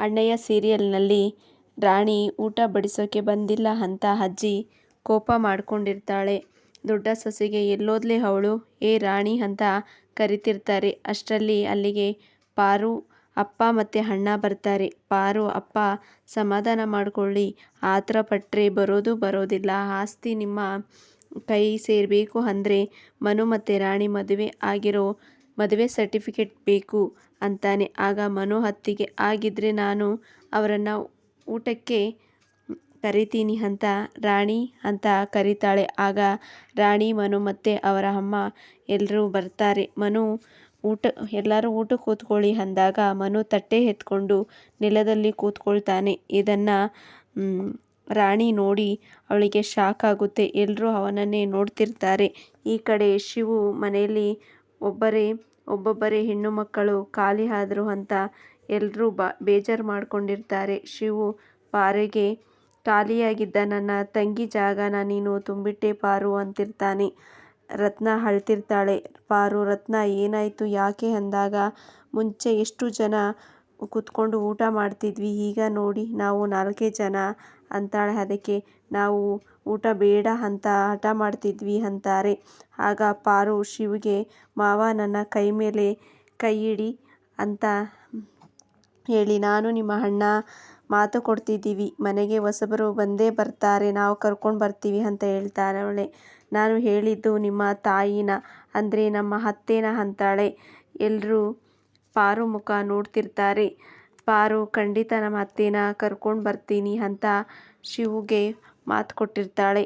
ಅಣ್ಣಯ್ಯ ಸೀರಿಯಲ್ನಲ್ಲಿ ರಾಣಿ ಊಟ ಬಡಿಸೋಕೆ ಬಂದಿಲ್ಲ ಅಂತ ಅಜ್ಜಿ ಕೋಪ ಮಾಡ್ಕೊಂಡಿರ್ತಾಳೆ. ದೊಡ್ಡ ಸೊಸೆಗೆ ಎಲ್ಲೋದ್ಲೆ ಅವಳು, ಏ ರಾಣಿ ಅಂತ ಕರಿತಿರ್ತಾರೆ. ಅಷ್ಟರಲ್ಲಿ ಅಲ್ಲಿಗೆ ಪಾರು ಅಪ್ಪ ಮತ್ತು ಅಣ್ಣ ಬರ್ತಾರೆ. ಪಾರು ಅಪ್ಪ ಸಮಾಧಾನ ಮಾಡ್ಕೊಳ್ಳಿ, ಆತರ ಪಟ್ರೆ ಬರೋದಿಲ್ಲ. ಆಸ್ತಿ ನಿಮ್ಮ ಕೈ ಸೇರಬೇಕು ಅಂದರೆ ಮನು ಮತ್ತು ರಾಣಿ ಮದುವೆ ಸರ್ಟಿಫಿಕೇಟ್ ಬೇಕು ಅಂತಾನೆ. ಆಗ ಮನು ಅತ್ತಿಗೆ, ಹಾಗಿದ್ರೆ ನಾನು ಅವರನ್ನು ಊಟಕ್ಕೆ ಕರಿತೀನಿ ಅಂತ ರಾಣಿ ಅಂತ ಕರೀತಾಳೆ. ಆಗ ರಾಣಿ, ಮನು ಮತ್ತು ಅವರ ಅಮ್ಮ ಎಲ್ಲರೂ ಬರ್ತಾರೆ. ಎಲ್ಲರೂ ಊಟಕ್ಕೆ ಕೂತ್ಕೊಳ್ಳಿ ಅಂದಾಗ ಮನು ತಟ್ಟೆ ಎತ್ಕೊಂಡು ನೆಲದಲ್ಲಿ ಕೂತ್ಕೊಳ್ತಾನೆ. ಇದನ್ನು ರಾಣಿ ನೋಡಿ ಅವಳಿಗೆ ಶಾಕ್ ಆಗುತ್ತೆ. ಎಲ್ಲರೂ ಅವನನ್ನೇ ನೋಡ್ತಿರ್ತಾರೆ. ಈ ಕಡೆ ಶಿವು ಮನೆಯಲ್ಲಿ ಒಬ್ಬೊಬ್ಬರೇ ಹೆಣ್ಣು ಮಕ್ಕಳು ಖಾಲಿ ಆದ್ರು ಅಂತ ಎಲ್ಲರೂ ಬೇಜಾರು ಮಾಡ್ಕೊಂಡಿರ್ತಾರೆ. ಶಿವು ಪಾರುಗೆ, ಖಾಲಿಯಾಗಿದ್ದ ನನ್ನ ತಂಗಿ ಜಾಗನ ನೀನು ತುಂಬಿಟ್ಟೆ ಪಾರು ಅಂತಿರ್ತಾನೆ. ರತ್ನ ಅಳ್ತಿರ್ತಾಳೆ. ಪಾರು, ರತ್ನ ಏನಾಯ್ತು ಯಾಕೆ ಅಂದಾಗ, ಮುಂಚೆ ಎಷ್ಟು ಜನ ಕೂತ್ಕೊಂಡು ಊಟ ಮಾಡ್ತಿದ್ವಿ, ಈಗ ನೋಡಿ ನಾವು 4 ಜನ ಅಂತಾಳೆ. ಅದಕ್ಕೆ ನಾವು ಊಟ ಬೇಡ ಅಂತ ಹಠ ಮಾಡ್ತಿದ್ವಿ ಅಂತಾರೆ. ಆಗ ಪಾರು ಶಿವುಗೆ, ಮಾವ ನನ್ನ ಕೈ ಮೇಲೆ ಕೈ ಇಡಿ ಅಂತ ಹೇಳಿ ನಾನು ನಿಮ್ಮ ಅಣ್ಣ ಮಾತು ಕೊಡ್ತಿದ್ದೀವಿ, ಮನೆಗೆ ಹೊಸಬರು ಬಂದೇ ಬರ್ತಾರೆ, ನಾವು ಕರ್ಕೊಂಡು ಬರ್ತೀವಿ ಅಂತ ಹೇಳ್ತಾಳೆ. ನಾನು ಹೇಳಿದ್ದು ನಿಮ್ಮ ತಾಯಿನ ಅಂದರೆ ನಮ್ಮ ಅತ್ತೆನ ಅಂತಾಳೆ. ಎಲ್ಲರೂ ಪಾರು ಮುಖ ನೋಡ್ತಿರ್ತಾರೆ. ಪಾರು ಖಂಡಿತ ನಮ್ಮ ಅತ್ತೆನ ಕರ್ಕೊಂಡು ಬರ್ತೀನಿ ಅಂತ ಶಿವುಗೆ ಮಾತು ಕೊಟ್ಟಿರ್ತಾಳೆ.